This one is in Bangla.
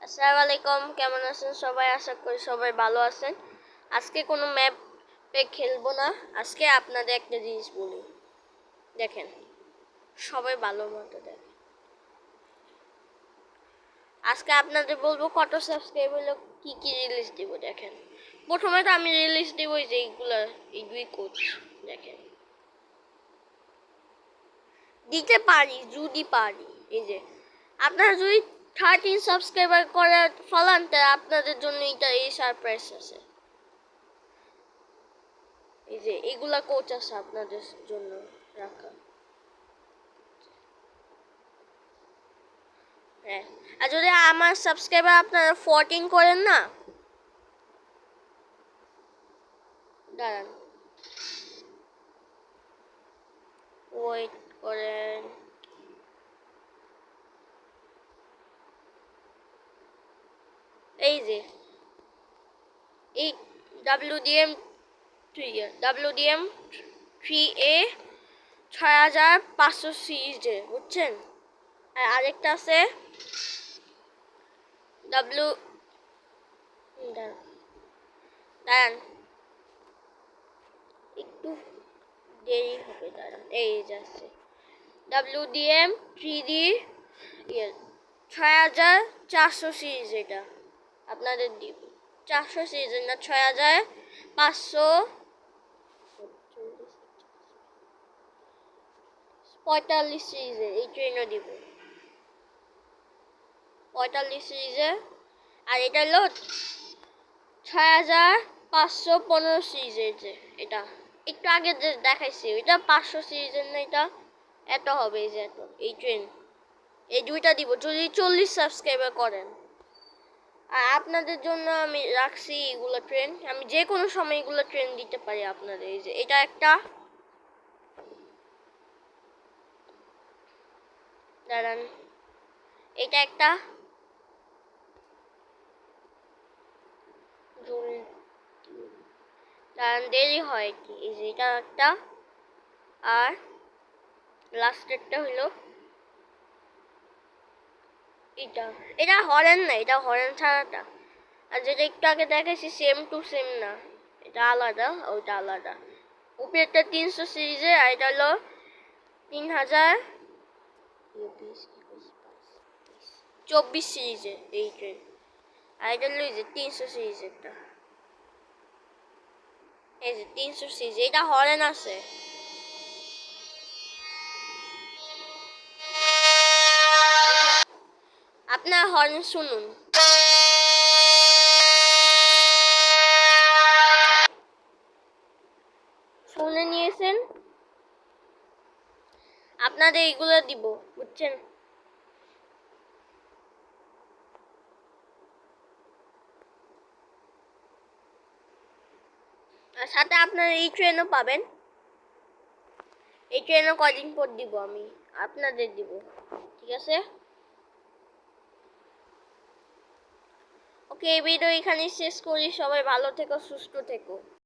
আসসালামু আলাইকুম, কেমন আছেন সবাই? আশা করি সবাই ভালো আছেন। আজকে কোনো ম্যাপে খেলবো না। আজকে আপনাদের একটা জিনিস বলি, দেখেন, সবাই ভালো মতো দেখেন। আজকে আপনাদের বলবো কত সাবস্ক্রাইব হলে কি কি রিলিজ দিব। দেখেন, প্রথমে তো আমি রিলিজ দিব যে এইগুলা, এই দুই কোচ দেখেন, দিতে পারি যদি পারি। এই যে আপনারা যদি 13 সাবস্ক্রাইবার করে ফলান, তা আপনাদের জন্য এই সারপ্রাইজ আছে। এই যে এগুলা কোচ আছে আপনাদের জন্য রাখা। হ্যাঁ, আর যদি আমার সাবস্ক্রাইবার আপনারা 14 করেন না, দাঁড়ান, ওয়েট করেন, এই যে এই WDM 3A 6500 সিরিজে, বুঝছেন? আর আরেকটা আছে ডাব্লিউ, দাঁড়ান একটু দেরি হবে, দাঁড়ান, এই যে আছে WDM 3D 6400 সিরিজ। এটা আপনাদের দিব 400 সিরিজের না, 6545 সিরিজের এই ট্রেনও দিব, 45 সিরিজের। আর এটা হলো 6515 সিরিজের, যে এটা একটু আগে যে দেখাইছি ওইটা 500 সিরিজের না, এটা এত হবে, এই যে এত, এই ট্রেন, এই দুইটা দিব যদি 40 সাবস্ক্রাইবার করেন। আর আপনাদের জন্য আমি রাখছি এগুলো ট্রেন, আমি যে কোনো সময় এগুলো ট্রেন দিতে পারি আপনাদের। এই যে এটা একটা, দাঁড়ান, এটা একটা, দাঁড়ান দেরি হয় কি, এই যে এটা একটা, আর লাস্টেরটা হইলো এটা। এটা হরেন না, এটা হরেন ছাড়াটা। আর যেটা একটু আগে দেখাইছি সেম টু সেম না, এটা আলাদা, ওইটা আলাদা। উপরেরটা 300 সিরিজের, আর এটা হলো 3024 সিরিজের এই ট্রেন। আর এটা হলো এই যে 300 সিরিজেরটা, এই যে 300 সিরিজ, এটা হরেন আছে। আপনার হর্ন শুনুন, শুনে নিয়েছেন? আপনাদের এইগুলো দিব, বুঝছেন? আর সাথে আপনারা এই ট্রেনও পাবেন। এই ট্রেনও কদিন পর দিব, আমি আপনাদের দিব, ঠিক আছে? ওকে, এই ভিডিও এখানেই শেষ করি। সবাই ভালো থেকো, সুস্থ থেকো।